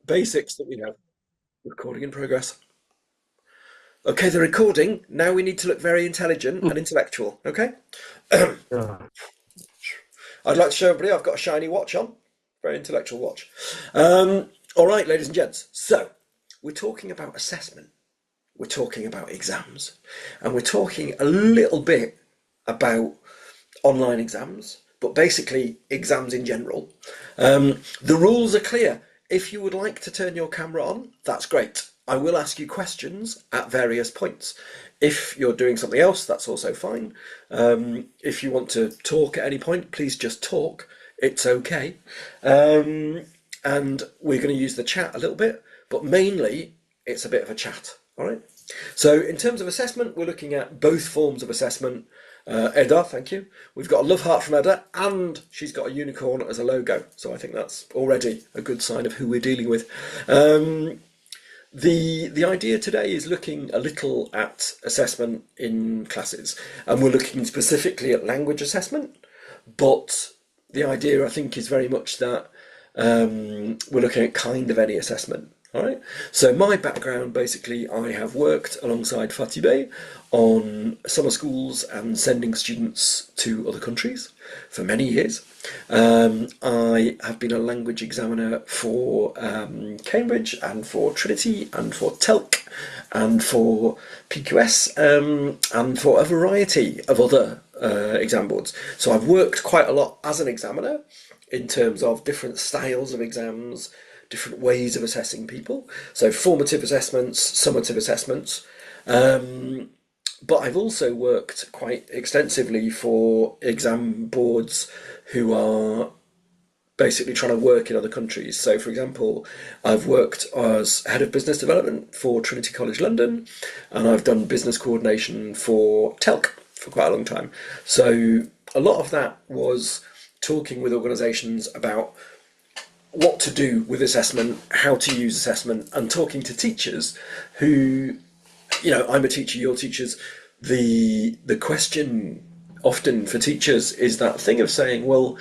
basics that we have. Recording in progress. Okay, the recording. Now we need to look very intelligent and intellectual. Okay. Yeah. I'd like to show everybody I've got a shiny watch on. Very intellectual watch. All right, ladies and gents. So we're talking about assessment. We're talking about exams. And we're talking a little bit about online exams, but basically exams in general. The rules are clear. If you would like to turn your camera on, that's great. I will ask you questions at various points. If you're doing something else, that's also fine. If you want to talk at any point, please just talk. It's okay. And we're going to use the chat a little bit, but mainly it's a bit of a chat. All right. So in terms of assessment, we're looking at both forms of assessment. Edda, thank you. We've got a love heart from Edda, and she's got a unicorn as a logo. So I think that's already a good sign of who we're dealing with. The idea today is looking a little at assessment in classes, and we're looking specifically at language assessment. But the idea, I think, is very much that we're looking at kind of any assessment. All right. So my background, basically, I have worked alongside Fatih on summer schools and sending students to other countries for many years. I have been a language examiner for Cambridge and for Trinity and for Telc and for PQS and for a variety of other exam boards. So I've worked quite a lot as an examiner in terms of different styles of exams, different ways of assessing people. So formative assessments, summative assessments. But I've also worked quite extensively for exam boards who are basically trying to work in other countries. So, for example, I've worked as head of business development for Trinity College London, and I've done business coordination for Telc for quite a long time. So a lot of that was talking with organisations about what to do with assessment, how to use assessment, and talking to teachers who, I'm a teacher, you're teachers. The question often for teachers is that thing of saying, well,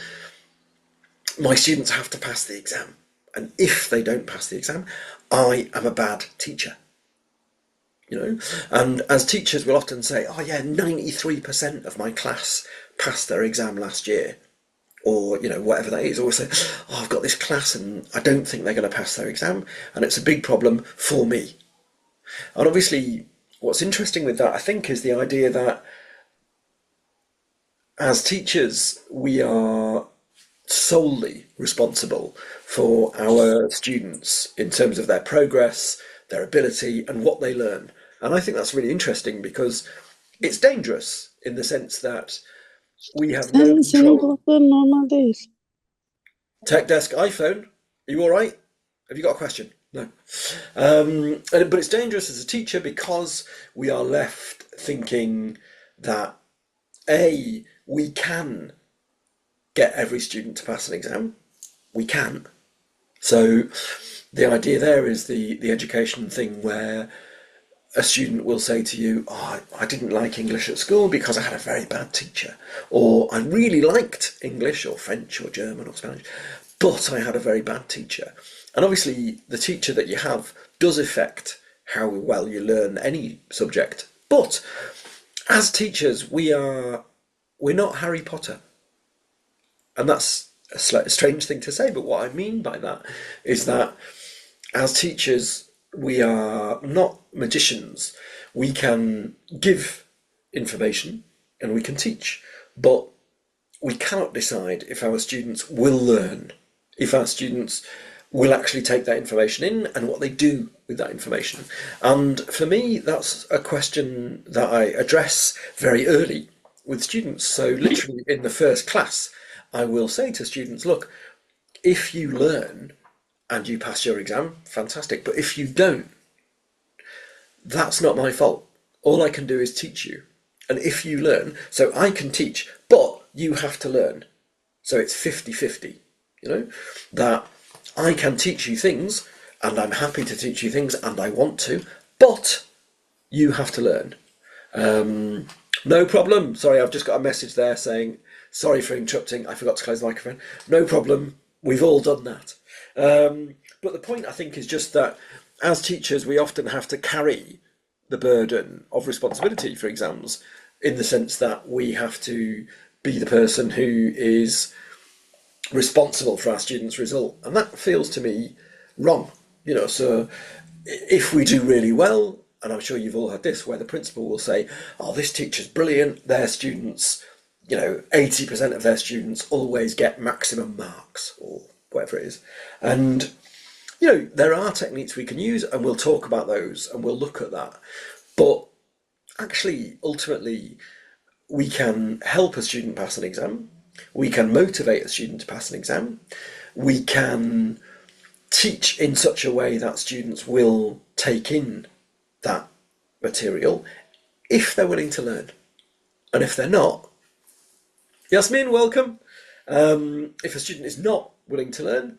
my students have to pass the exam, and if they don't pass the exam, I am a bad teacher. And as teachers will often say, oh yeah, 93% of my class passed their exam last year, or whatever that is, or say, oh, I've got this class and I don't think they're going to pass their exam, and it's a big problem for me. And obviously what's interesting with that, I think, is the idea that as teachers we are solely responsible for our students in terms of their progress, their ability, and what they learn. And I think that's really interesting because it's dangerous in the sense that we have no Senin control. kulakların normal değil. Tech Desk iPhone, are you all right? Have you got a question? No. But it's dangerous as a teacher because we are left thinking that A, we can get every student to pass an exam. We can. So the idea there is the education thing where a student will say to you, oh, I didn't like English at school because I had a very bad teacher. Or I really liked English or French or German or Spanish, but I had a very bad teacher. And obviously the teacher that you have does affect how well you learn any subject. But as teachers, we're not Harry Potter. And that's a strange thing to say, but what I mean by that is that as teachers, we are not magicians. We can give information and we can teach, but we cannot decide if our students will learn, if our students will actually take that information in and what they do with that information. And for me, that's a question that I address very early with students. So literally in the first class, I will say to students, look, if you learn and you pass your exam, fantastic. But if you don't, that's not my fault. All I can do is teach you. And if you learn, so I can teach, but you have to learn. So it's 50-50, that I can teach you things and I'm happy to teach you things and I want to, but you have to learn. No problem. Sorry, I've just got a message there saying, sorry for interrupting. I forgot to close the microphone. No problem. We've all done that. But the point, I think, is just that as teachers, we often have to carry the burden of responsibility for exams, in the sense that we have to be the person who is responsible for our students' result. And that feels to me wrong. So if we do really well, and I'm sure you've all had this, where the principal will say, oh, this teacher's brilliant, their students, 80% of their students always get maximum marks, or whatever it is. And, there are techniques we can use, and we'll talk about those, and we'll look at that. But actually, ultimately, we can help a student pass an exam. We can motivate a student to pass an exam. We can teach in such a way that students will take in that material if they're willing to learn. And if they're not, Yasmin, welcome. If a student is not willing to learn,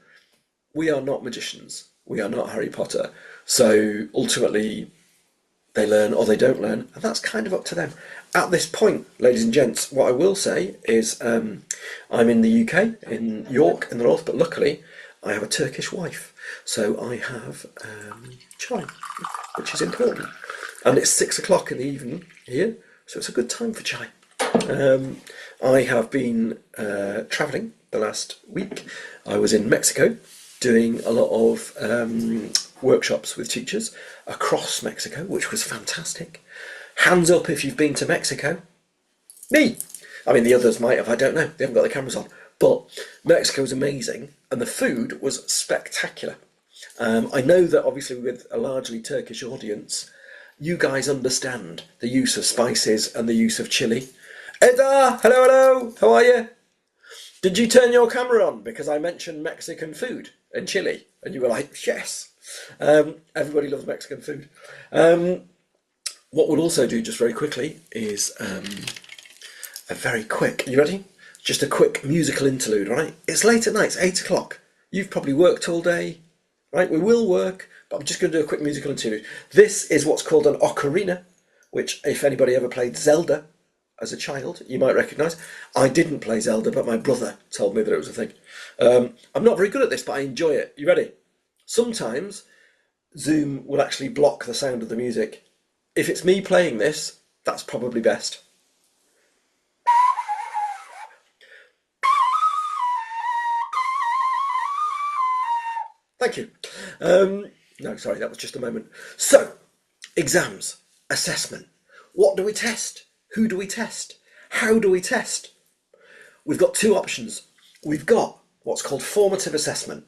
we are not magicians. We are not Harry Potter. So ultimately, they learn or they don't learn, and that's kind of up to them. At this point, ladies and gents, what I will say is I'm in the UK, in York, in the north, but luckily I have a Turkish wife. So I have chai, which is important. And it's 6 o'clock in the evening here, so it's a good time for chai. I have been travelling the last week. I was in Mexico doing a lot of workshops with teachers across Mexico, which was fantastic. Hands up if you've been to Mexico. Me! I mean, the others might have, I don't know. They haven't got their cameras on. But Mexico's amazing, and the food was spectacular. I know that obviously with a largely Turkish audience, you guys understand the use of spices and the use of chili. Eda! Hello! How are you? Did you turn your camera on because I mentioned Mexican food and chili? And you were like, yes. Everybody loves Mexican food. What we'll also do just very quickly is a very quick, you ready? Just a quick musical interlude, right? It's late at night, it's 8 o'clock. You've probably worked all day, right? We will work, but I'm just going to do a quick musical interlude. This is what's called an ocarina, which if anybody ever played Zelda as a child, you might recognise. I didn't play Zelda, but my brother told me that it was a thing. I'm not very good at this, but I enjoy it. You ready? Sometimes Zoom will actually block the sound of the music. If it's me playing this, that's probably best. Thank you. No, sorry, that was just a moment. So, exams, assessment. What do we test? Who do we test? How do we test? We've got two options. We've got what's called formative assessment,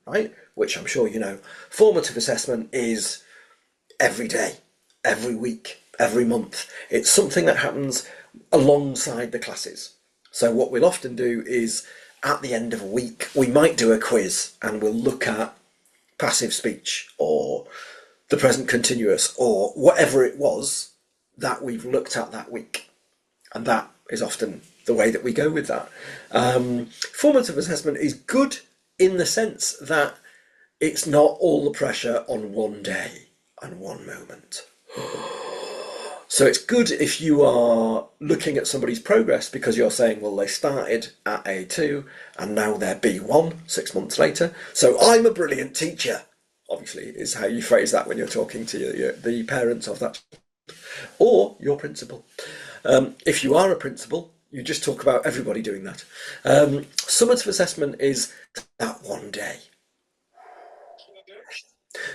right? Which I'm sure you know. Formative assessment is every day, every week, every month. It's something that happens alongside the classes. So what we'll often do is at the end of a week, we might do a quiz and we'll look at passive speech or the present continuous or whatever it was that we've looked at that week. And that is often the way that we go with that. Formative assessment is good in the sense that it's not all the pressure on one day and one moment. So it's good if you are looking at somebody's progress because you're saying, well, they started at A2 and now they're B1 6 months later. So I'm a brilliant teacher, obviously, is how you phrase that when you're talking to the parents of that. Or your principal. If you are a principal, you just talk about everybody doing that. Summative assessment is that one day.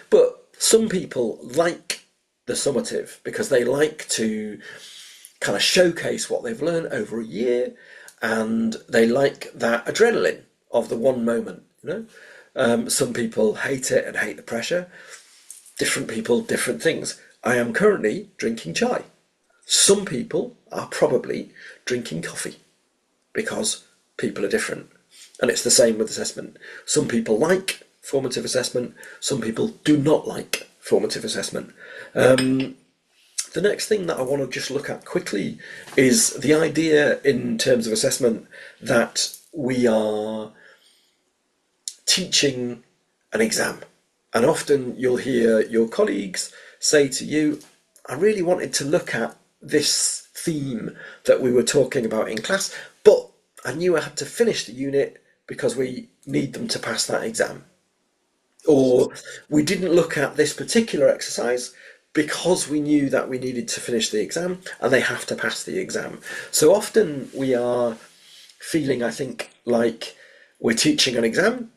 But some people like the summative because they like to kind of showcase what they've learned over a year, and they like that adrenaline of the one moment, you know. Some people hate it and hate the pressure. Different people, different things. I am currently drinking chai. Some people are probably drinking coffee because people are different. And it's the same with assessment. Some people like formative assessment, some people do not like formative assessment. The next thing that I want to just look at quickly is the idea in terms of assessment that we are teaching an exam. And often you'll hear your colleagues say to you, I really wanted to look at this theme that we were talking about in class, but I knew I had to finish the unit because we need them to pass that exam. Or we didn't look at this particular exercise because we knew that we needed to finish the exam and they have to pass the exam. So often we are feeling, I think, like we're teaching an exam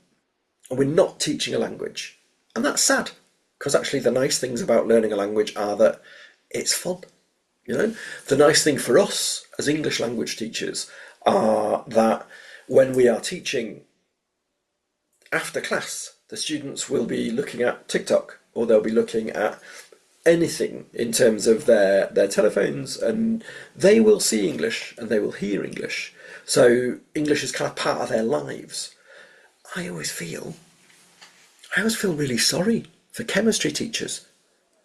and we're not teaching a language. And that's sad because actually the nice things about learning a language are that it's fun. You know, the nice thing for us as English language teachers are that when we are teaching after class, the students will be looking at TikTok or they'll be looking at anything in terms of their telephones, and they will see English and they will hear English. So English is kind of part of their lives. I always feel I always feel really sorry for chemistry teachers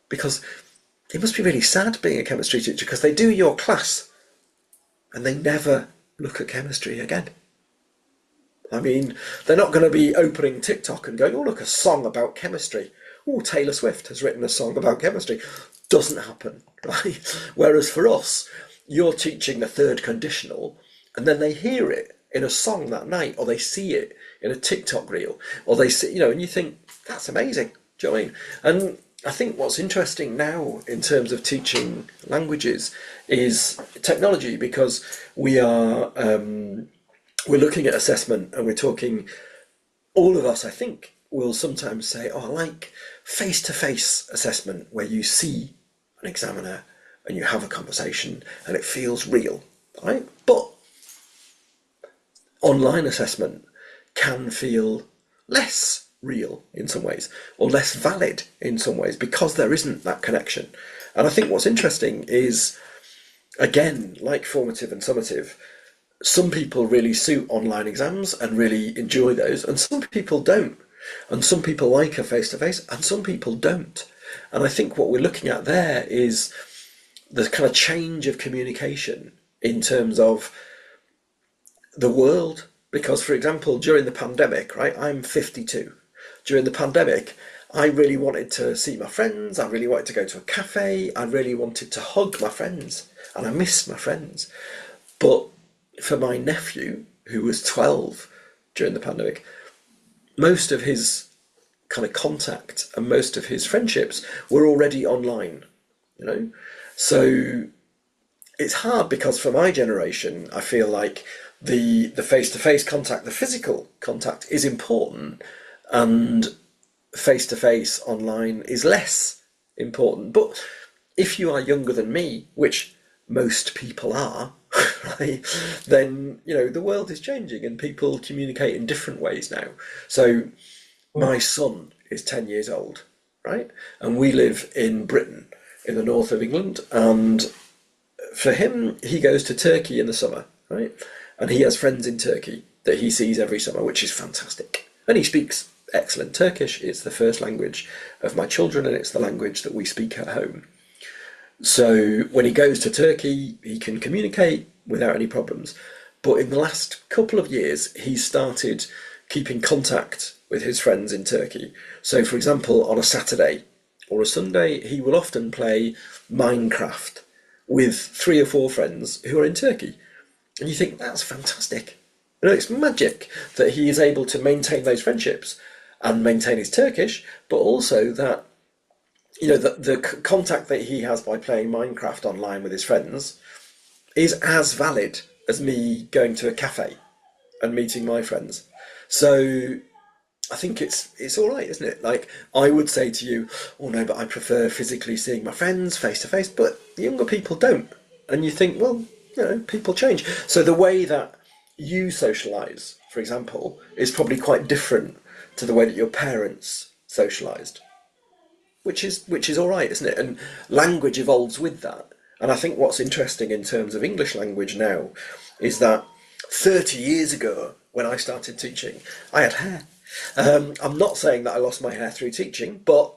because it must be really sad being a chemistry teacher because they do your class and they never look at chemistry again. I mean, they're not going to be opening TikTok and going, oh, look, a song about chemistry. Oh, Taylor Swift has written a song about chemistry. Doesn't happen, right? Whereas for us, you're teaching the third conditional and then they hear it in a song that night or they see it in a TikTok reel or they see, and you think, that's amazing. Do you know what I mean? And I think what's interesting now in terms of teaching languages is technology because we are we're looking at assessment and we're talking, all of us, I think, will sometimes say, oh, I like face-to-face assessment where you see an examiner and you have a conversation and it feels real, right? But online assessment can feel less real in some ways or less valid in some ways because there isn't that connection. And I think what's interesting is, again, like formative and summative, some people really suit online exams and really enjoy those, and some people don't. And some people like a face-to-face, and some people don't. And I think what we're looking at there is the kind of change of communication in terms of the world. Because, for example, during the pandemic, right, I'm 52. During the pandemic, I really wanted to see my friends. I really wanted to go to a cafe. I really wanted to hug my friends, and I missed my friends. But for my nephew, who was 12 during the pandemic, most of his kind of contact and most of his friendships were already online, you know? So it's hard because for my generation, I feel like the face-to-face contact, the physical contact is important and face-to-face online is less important. But if you are younger than me, which most people are, right, then the world is changing and people communicate in different ways now. So my son is 10 years old, right? And we live in Britain, in the north of England, and for him, he goes to Turkey in the summer, right? And he has friends in Turkey that he sees every summer, which is fantastic. And he speaks excellent Turkish. It's the first language of my children, and it's the language that we speak at home. So when he goes to Turkey, he can communicate without any problems. But in the last couple of years, he's started keeping contact with his friends in Turkey. So, for example, on a Saturday or a Sunday, he will often play Minecraft with 3 or 4 friends who are in Turkey. And you think, that's fantastic. It's magic that he is able to maintain those friendships and maintain his Turkish, but also that the contact that he has by playing Minecraft online with his friends is as valid as me going to a cafe and meeting my friends. So I think it's all right, isn't it? Like, I would say to you, oh no, but I prefer physically seeing my friends face to face, but younger people don't. And you think, well, people change. So the way that you socialise, for example, is probably quite different to the way that your parents socialised, which is all right, isn't it? And language evolves with that. And I think what's interesting in terms of English language now is that 30 years ago, when I started teaching, I had hair. I'm not saying that I lost my hair through teaching, but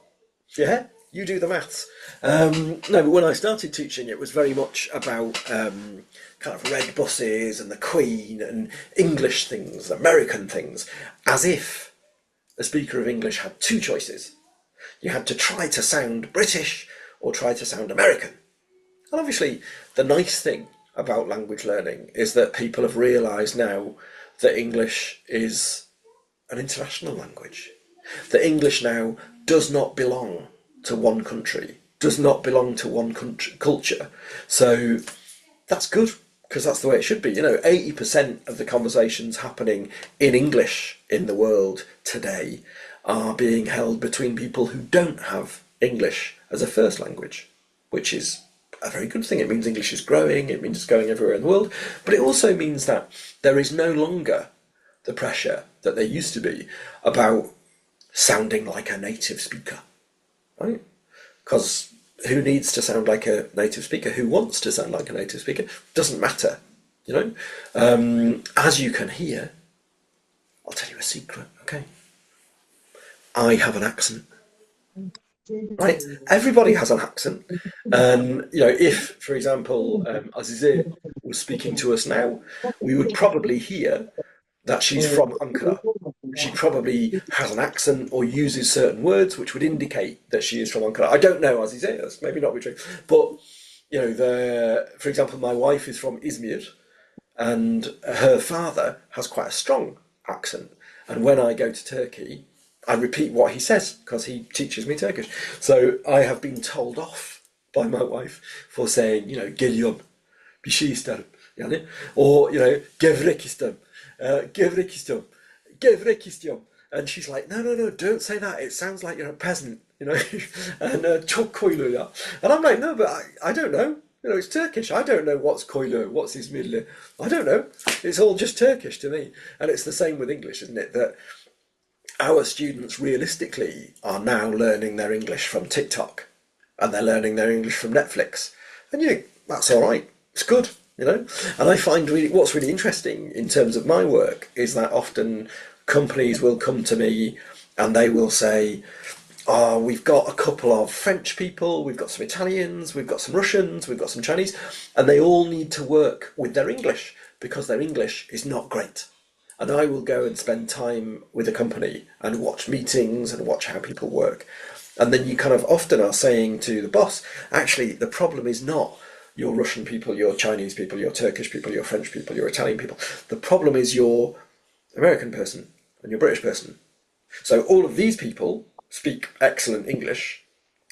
yeah, you do the maths. No, but when I started teaching, it was very much about kind of red buses and the Queen and English things, American things, as if a speaker of English had 2 choices. You had to try to sound British or try to sound American. And obviously, the nice thing about language learning is that people have realised now that English is an international language. That English now does not belong to one country, does not belong to one country, culture. So that's good, because that's the way it should be. 80% of the conversations happening in English in the world today are being held between people who don't have English as a first language, which is a very good thing. It means English is growing, it means it's going everywhere in the world, but it also means that there is no longer the pressure that there used to be about sounding like a native speaker, right? Because who needs to sound like a native speaker? Who wants to sound like a native speaker? Doesn't matter, As you can hear, I'll tell you a secret, okay? I have an accent, right? Everybody has an accent. And, if, for example, Azize was speaking to us now, we would probably hear that she's from Ankara. She probably has an accent or uses certain words which would indicate that she is from Ankara. I don't know, as he says, that's maybe not be true. But, for example, my wife is from Izmir, and her father has quite a strong accent. And when I go to Turkey, I repeat what he says because he teaches me Turkish. So I have been told off by my wife for saying, geliyorum, bir şey isterim. Yani, or, gevrek isterim. Gevrek istiyorum. Gevrek istiyorum. And she's like, no, don't say that. It sounds like you're a peasant, and çok koylu ya. And I'm like, no, but I don't know. It's Turkish. I don't know what's koylu, what's İzmirli. I don't know. It's all just Turkish to me. And it's the same with English, isn't it? That our students realistically are now learning their English from TikTok, and they're learning their English from Netflix. And that's all right. It's good. And I find what's really interesting in terms of my work is that often companies will come to me and they will say, oh, we've got a couple of French people, we've got some Italians, we've got some Russians, we've got some Chinese, and they all need to work with their English because their English is not great. And I will go and spend time with a company and watch meetings and watch how people work. And then you kind of often are saying to the boss, actually, the problem is not your Russian people, your Chinese people, your Turkish people, your French people, your Italian people. The problem is your American person and your British person. So all of these people speak excellent English,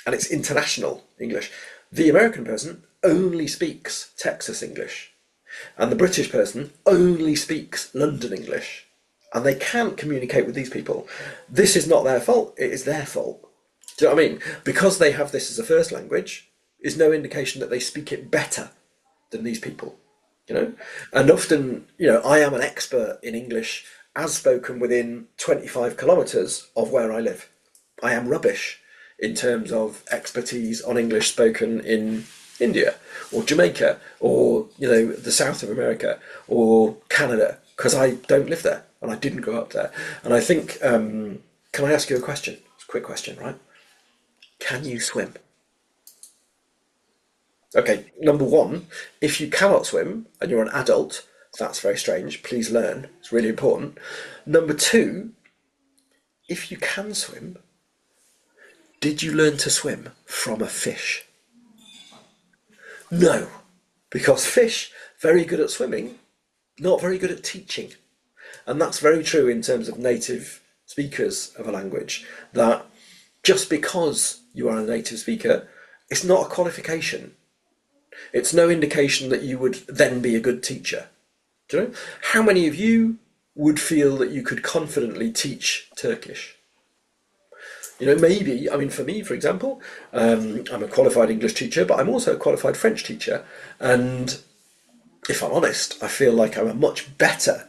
and it's international English. The American person only speaks Texas English, and the British person only speaks London English, and they can't communicate with these people. This is not their fault, it is their fault. Do you know what I mean? Because they have this as a first language, is no indication that they speak it better than these people, And often, I am an expert in English as spoken within 25 kilometres of where I live. I am rubbish in terms of expertise on English spoken in India or Jamaica or, the south of America or Canada, because I don't live there and I didn't grow up there. And I think, can I ask you a question? It's a quick question, right? Can you swim? Okay, number one, if you cannot swim and you're an adult, that's very strange. Please learn. It's really important. Number two, if you can swim, did you learn to swim from a fish? No, because fish, very good at swimming, not very good at teaching. And that's very true in terms of native speakers of a language, that just because you are a native speaker, it's not a qualification. It's no indication that you would then be a good teacher. Do you know? How many of you would feel that you could confidently teach Turkish? Maybe, for me, for example, I'm a qualified English teacher, but I'm also a qualified French teacher. And if I'm honest, I feel like I'm a much better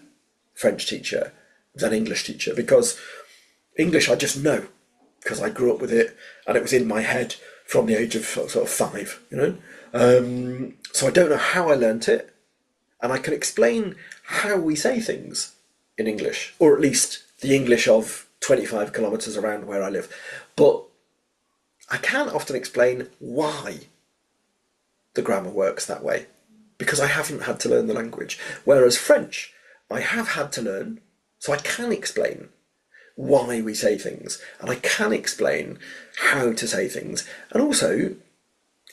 French teacher than English teacher, because English I just know, because I grew up with it and it was in my head from the age of sort of 5, So I don't know how I learnt it, and I can explain how we say things in English, or at least the English of 25 kilometres around where I live. But I can't often explain why the grammar works that way, because I haven't had to learn the language. Whereas French, I have had to learn, so I can explain why we say things, and I can explain how to say things. And also,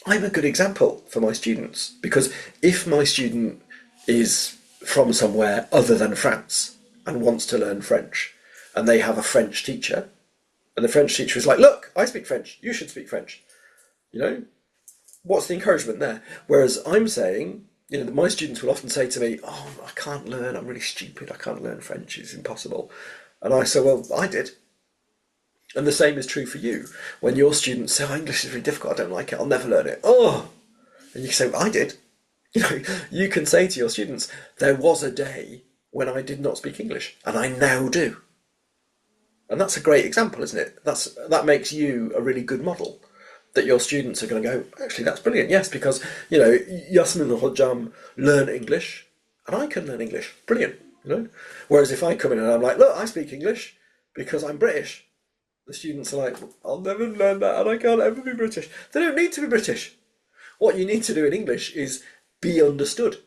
I'm a good example for my students, because if my student is from somewhere other than France and wants to learn French, and they have a French teacher, And the French teacher is like, look, I speak French, you should speak French. You know, what's the encouragement there? Whereas I'm saying, my students will often say to me, oh, I can't learn, I'm really stupid, I can't learn French, it's impossible. And I say, well, I did. And the same is true for you. When your students say, oh, English is really difficult, I don't like it, I'll never learn it. Oh, and you say, well, I did. You can say to your students, there was a day when I did not speak English, and I now do. And that's a great example, isn't it? That makes you a really good model. That your students are going to go, actually, that's brilliant. Yes, because, Yasmin and Hojam learn English, and I can learn English. Brilliant. Whereas if I come in and I'm like, look, I speak English because I'm British, the students are like, I'll never learn that, and I can't ever be British. They don't need to be British. What you need to do in English is be understood.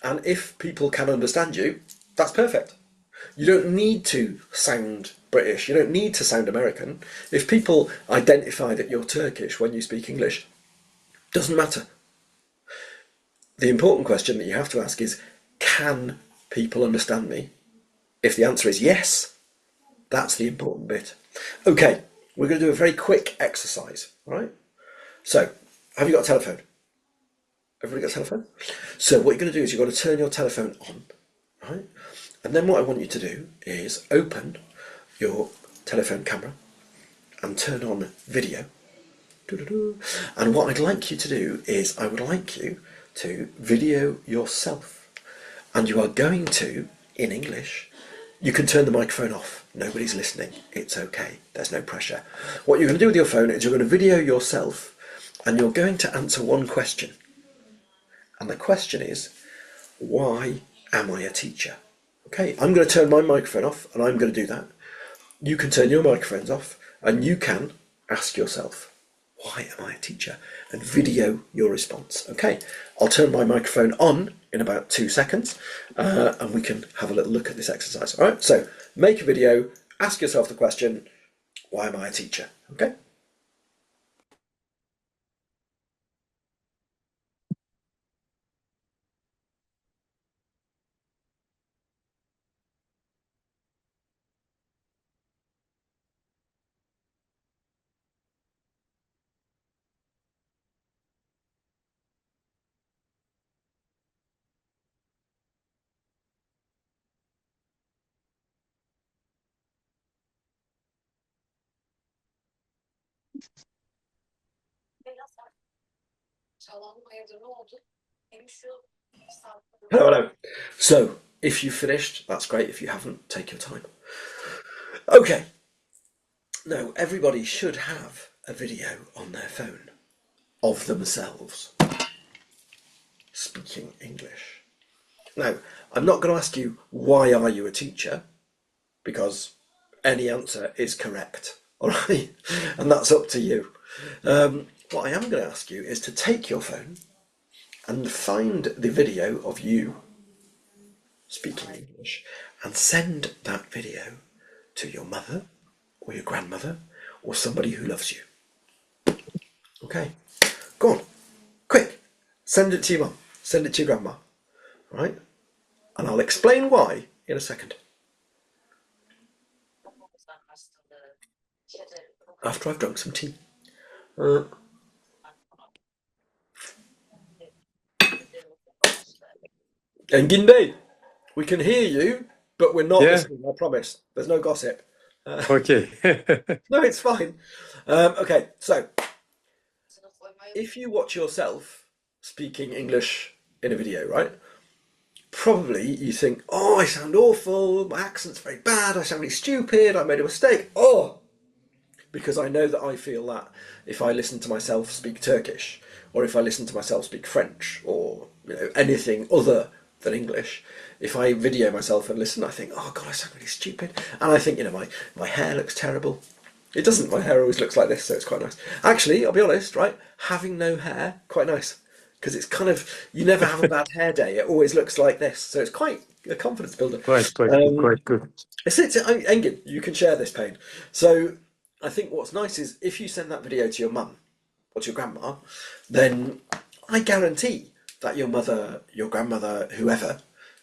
And if people can understand you, that's perfect. You don't need to sound British. You don't need to sound American. If people identify that you're Turkish when you speak English, doesn't matter. The important question that you have to ask is, can people understand me? If the answer is yes, that's the important bit. Okay, we're going to do a very quick exercise, all right? So, have you got a telephone? Everybody got a telephone? So what you're going to do is you're going to turn your telephone on, right? And then what I want you to do is open your telephone camera and turn on video. And what I'd like you to do is I would like you to video yourself. And you are going to, in English, you can turn the microphone off. Nobody's listening. It's okay. There's no pressure. What you're going to do with your phone is you're going to video yourself and you're going to answer one question. And the question is, why am I a teacher? Okay, I'm going to turn my microphone off and I'm going to do that. You can turn your microphones off and you can ask yourself, why am I a teacher? And video your response. Okay, I'll turn my microphone on in about 2 seconds and we can have a little look at this exercise. All right, so make a video, ask yourself the question, why am I a teacher? Okay. Hello, hello. So, if you've finished, that's great. If you haven't, take your time. Okay. Now, everybody should have a video on their phone of themselves speaking English. Now, I'm not going to ask you, why are you a teacher? Because any answer is correct. All right? And that's up to you. What I am going to ask you is to take your phone and find the video of you speaking English and send that video to your mother or your grandmother or somebody who loves you. Okay, go on, quick, send it to your mum, send it to your grandma, right? And I'll explain why in a second. After I've drunk some tea. Engin Bey, we can hear you, but we're not Yeah, listening, I promise. There's no gossip. okay. No, it's fine. Okay, so if you watch yourself speaking English in a video, right? Probably you think, oh, I sound awful, my accent's very bad, I sound really stupid, I made a mistake. Oh, because I know that I feel that if I listen to myself speak Turkish, or if I listen to myself speak French, or anything other than English, if I video myself and listen, I think, oh God, I sound really stupid. And I think, my hair looks terrible. It doesn't, my hair always looks like this, so it's quite nice. Actually, I'll be honest, right, having no hair, quite nice. Because it's kind of, you never have a bad hair day, it always looks like this. So it's quite a confidence builder. Quite good, quite good. Engin, you can share this pain. So I think what's nice is if you send that video to your mum or to your grandma, then I guarantee that your mother, your grandmother, whoever,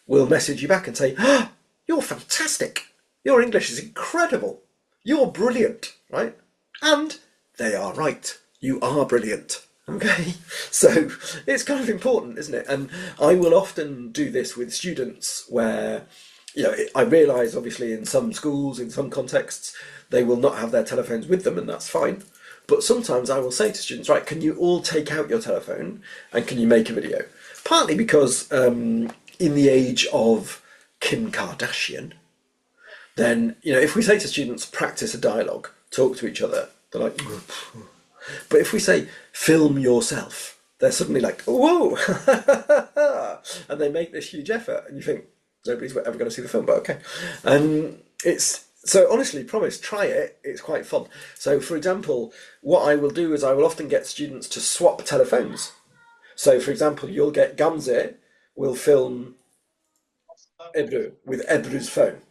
will message you back and say, oh, you're fantastic. Your English is incredible. you're brilliant, right? And they are right. You are brilliant. Okay, so it's kind of important, isn't it? And I will often do this with students where, I realise obviously in some schools, in some contexts, they will not have their telephones with them, and that's fine. But sometimes I will say to students, right, can you all take out your telephone and can you make a video? Partly because in the age of Kim Kardashian, then, if we say to students, practice a dialogue, talk to each other, they're like, but if we say, film yourself, they're suddenly like, whoa, and they make this huge effort, and you think, nobody's ever going to see the film, but okay. And so honestly, promise, try it, it's quite fun. So for example, what I will do is I will often get students to swap telephones. So for example, you'll get Gamze will film Ebru with Ebru's phone,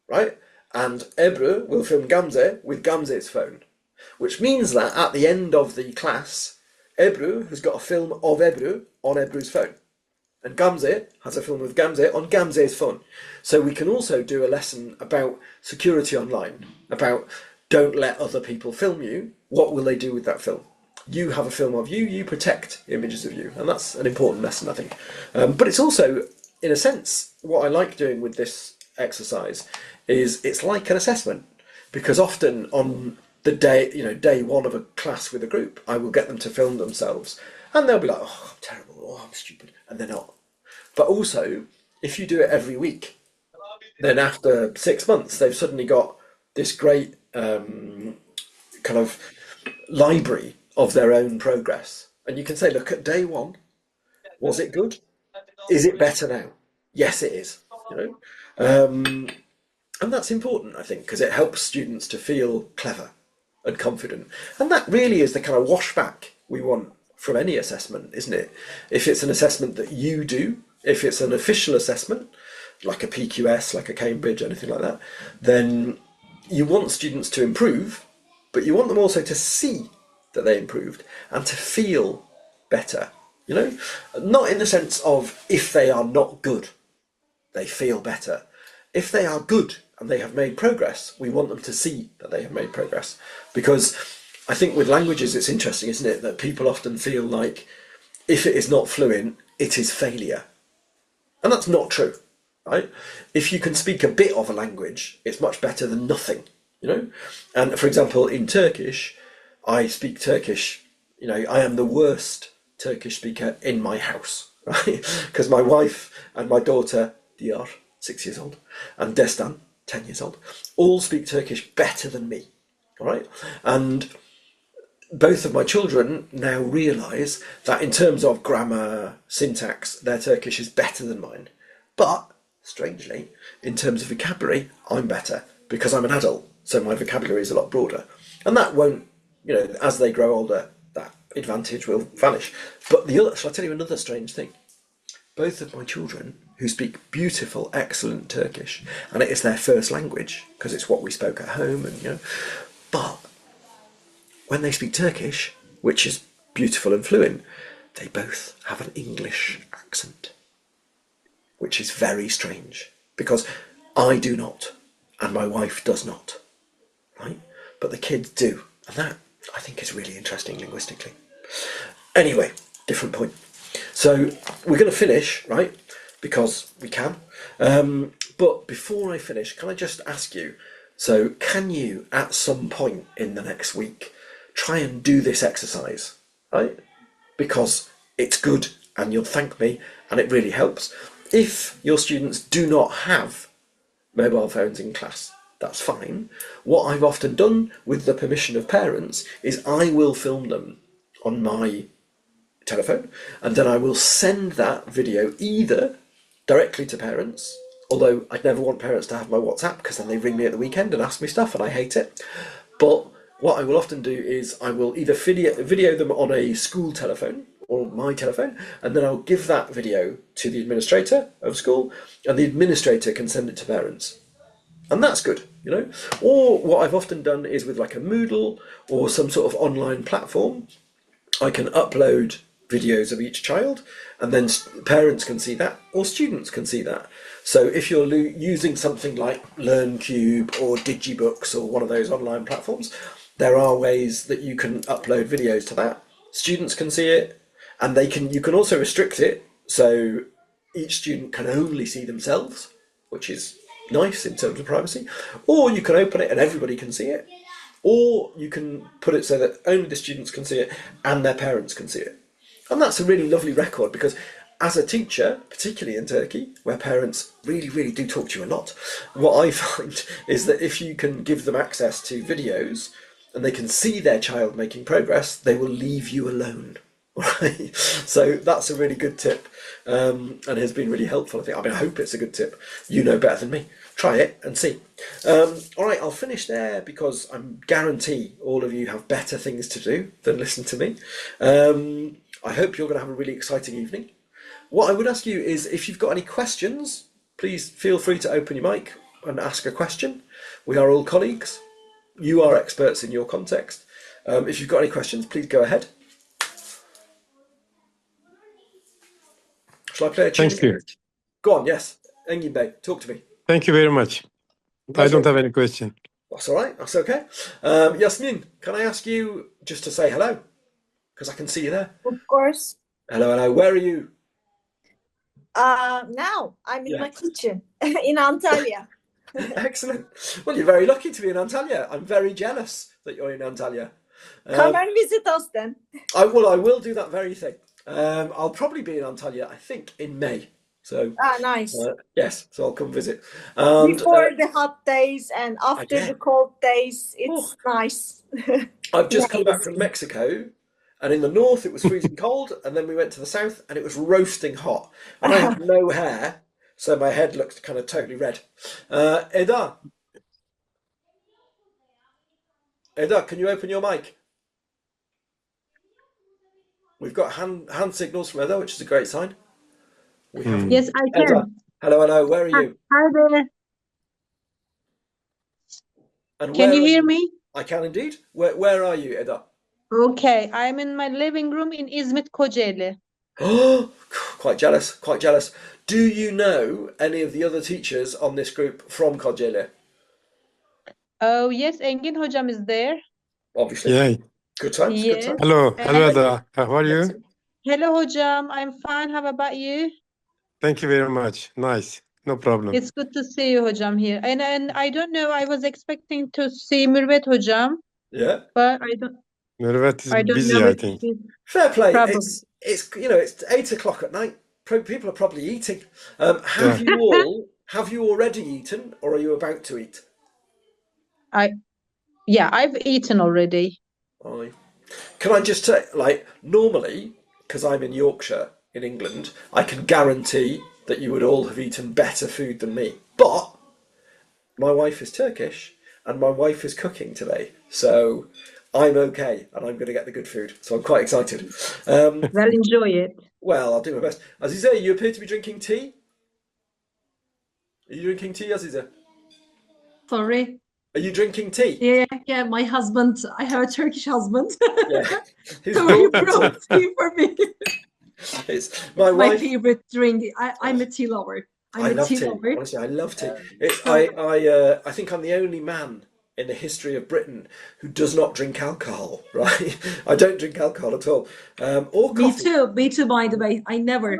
right? And Ebru will film Gamze with Gamze's phone. Which means that at the end of the class, Ebru has got a film of Ebru on Ebru's phone. And Gamze has a film of Gamze on Gamze's phone. So we can also do a lesson about security online, about don't let other people film you. What will they do with that film? You have a film of you, you protect images of you. And that's an important lesson, I think. But it's also, in a sense, what I like doing with this exercise is it's like an assessment. Because often on the day one of a class with a group, I will get them to film themselves, and they'll be like, "Oh, I'm terrible. Oh, I'm stupid," and they're not. But also, if you do it every week, then after 6 months, they've suddenly got this great kind of library of their own progress, and you can say, "Look, at day one, was it good? Is it better now? Yes, it is." And that's important, I think, because it helps students to feel clever and confident. And that really is the kind of washback we want from any assessment, isn't it? If it's an assessment that you do, if it's an official assessment, like a PQS, like a Cambridge, anything like that, then you want students to improve, but you want them also to see that they improved and to feel better, Not in the sense of if they are not good, they feel better. If they are good and they have made progress, we want them to see that they have made progress. Because I think with languages, it's interesting, isn't it, that people often feel like if it is not fluent, it is failure. And that's not true, right? If you can speak a bit of a language, it's much better than nothing, And for example, in Turkish, I speak Turkish, I am the worst Turkish speaker in my house, right? Because my wife and my daughter, Diyar, 6 years old, and Destan, 10 years old, all speak Turkish better than me, all right? And both of my children now realise that in terms of grammar, syntax, their Turkish is better than mine. But, strangely, in terms of vocabulary, I'm better because I'm an adult, so my vocabulary is a lot broader. And that won't, as they grow older, that advantage will vanish. But shall I tell you another strange thing? Both of my children, who speak beautiful, excellent Turkish, and it is their first language, because it's what we spoke at home, and but when they speak Turkish, which is beautiful and fluent, they both have an English accent, which is very strange, because I do not, and my wife does not, right? But the kids do, and that, I think, is really interesting linguistically. Anyway, different point. So we're going to finish, right? Because we can. But before I finish, can I just ask you, so can you, at some point in the next week, try and do this exercise, right? Because it's good and you'll thank me and it really helps. If your students do not have mobile phones in class, that's fine. What I've often done with the permission of parents is I will film them on my telephone, and then I will send that video either directly to parents, although I'd never want parents to have my WhatsApp because then they ring me at the weekend and ask me stuff and I hate it. But what I will often do is I will either video them on a school telephone or my telephone, and then I'll give that video to the administrator of school, and the administrator can send it to parents. And that's good, Or what I've often done is with like a Moodle or some sort of online platform, I can upload videos of each child, and then parents can see that, or students can see that. So if you're using something like LearnCube or DigiBooks or one of those online platforms, there are ways that you can upload videos to that. Students can see it, and you can also restrict it so each student can only see themselves, which is nice in terms of privacy. Or you can open it and everybody can see it. Or you can put it so that only the students can see it and their parents can see it. And that's a really lovely record, because as a teacher, particularly in Turkey, where parents really, really do talk to you a lot, what I find is that if you can give them access to videos and they can see their child making progress, they will leave you alone. Right? So that's a really good tip, and has been really helpful, I think. I mean, I hope it's a good tip. You know better than me. Try it and see. All right, I'll finish there because I guarantee all of you have better things to do than listen to me. I hope you're going to have a really exciting evening. What I would ask you is, if you've got any questions, please feel free to open your mic and ask a question. We are all colleagues. You are experts in your context. If you've got any questions, please go ahead. Shall I play a tune? Thank you. Go on, yes. Engin Bey, talk to me. Thank you very much. I don't have any question. That's all right. That's okay. Yasmin, can I ask you just to say hello? Because I can see you there. Of course. Hello, hello. Where are you? Now I'm in my kitchen in Antalya. Excellent. Well, you're very lucky to be in Antalya. I'm very jealous that you're in Antalya. Come and visit us then. I will do that very thing. I'll probably be in Antalya, I think, in May. So nice. Yes, so I'll come visit. Before the hot days and after yeah. the cold days, it's nice. I've just come back from Mexico, and in the north it was freezing cold, and then we went to the south and it was roasting hot. And I have no hair, so my head looks kind of totally red. Eda, can you open your mic? We've got hand signals from Eda, which is a great sign. Yes, I can. Eda, hello. Where are you? Hi there. And Can you hear me? I can indeed. Where are you, Eda? Okay, I'm in my living room in İzmit, Kocaeli. Oh, quite jealous. Do you know any of the other teachers on this group from Kocaeli? Oh, yes, Engin Hocam is there. Obviously. Yeah. Good times. Yes. Good times. Hello, Ada. How are you? Hello, Hocam. I'm fine. How about you? Thank you very much. Nice. No problem. It's good to see you, Hocam, here. And I don't know, I was expecting to see Mürvet Hocam, Yeah. but I don't Mürvet is busy, know I if think. he's Fair play. probably. It's 8 o'clock at night. People are probably eating. Have you already eaten, or are you about to eat? Yeah, I've eaten already. Can I just say, normally, because I'm in Yorkshire, in England, I can guarantee that you would all have eaten better food than me. But my wife is Turkish, and my wife is cooking today, so I'm okay, and I'm going to get the good food. So I'm quite excited. Well, enjoy it. Well, I'll do my best. Azize, you appear to be drinking tea. Are you drinking tea, Azize? Sorry. Are you drinking tea? Yeah, my husband, I have a Turkish husband. Yeah. So he brought tea for me. It's my My wife. favorite drink. I'm a tea lover. I love tea. Lover. Honestly, I love tea. I think I'm the only man in the history of Britain who does not drink alcohol. Right? I don't drink alcohol at all. Or coffee. Me too. By the way, I never.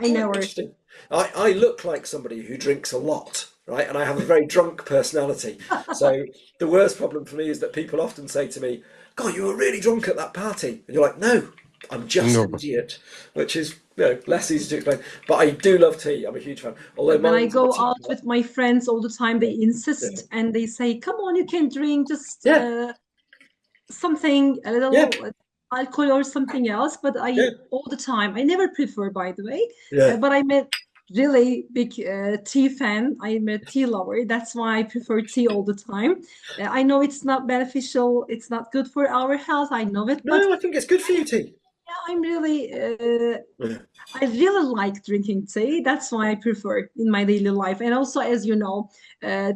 Interesting. I look like somebody who drinks a lot, right? And I have a very drunk personality. So the worst problem for me is that people often say to me, "God, you were really drunk at that party," and you're like, "No, I'm just an idiot," which is less easy to explain. But I do love tea. I'm a huge fan. Although when I go out with my friends all the time, they insist and they say, "Come on, you can drink just something, a little alcohol or something else." But all the time, I never prefer, by the way. But I'm a really big tea fan. I'm a tea lover. That's why I prefer tea all the time. I know it's not beneficial. It's not good for our health. I know it. No, I think it's good for you, tea. Yeah, I'm really, I really like drinking tea. That's why I prefer in my daily life. And also, as you know,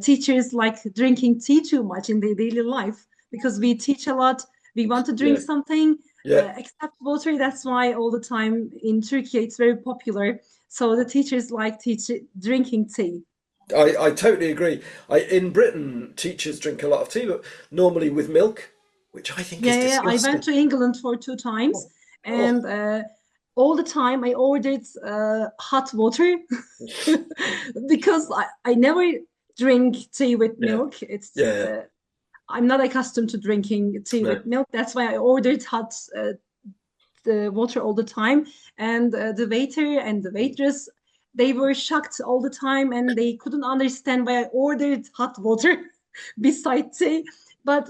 teachers like drinking tea too much in their daily life because we teach a lot. We want to drink something. except water. That's why all the time in Turkey it's very popular. So the teachers like drinking tea. I totally agree. In Britain, teachers drink a lot of tea, but normally with milk, which I think is Yeah, I disgusting. went to England for 2 times, and all the time I ordered hot water because I never drink tea with milk. It's I'm not accustomed to drinking tea with milk. That's why I ordered hot the water all the time. And the waiter and the waitress, they were shocked all the time, and they couldn't understand why I ordered hot water beside tea. But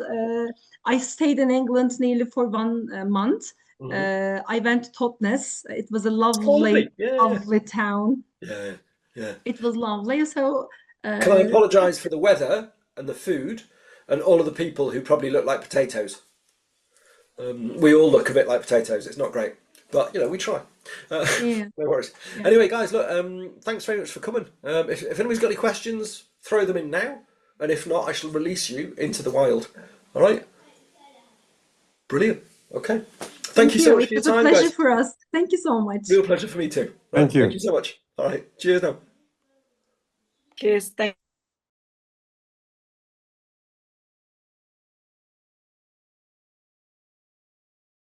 I stayed in England nearly for 1 month. I went to Totnes. It was a lovely town. Yeah. It was lovely. So can I apologise for the weather and the food and all of the people who probably look like potatoes? We all look a bit like potatoes. It's not great, but you know, we try. No worries. Anyway, guys, look, thanks very much for coming. If anybody's got any questions, throw them in now, and if not, I shall release you into the wild. All right? Brilliant. Okay. Thank you so much for your time, guys. It was a pleasure for us. Thank you so much. Real pleasure for me too. Right, Thank you. Thank you so much. All right. Cheers now. Cheers. Thank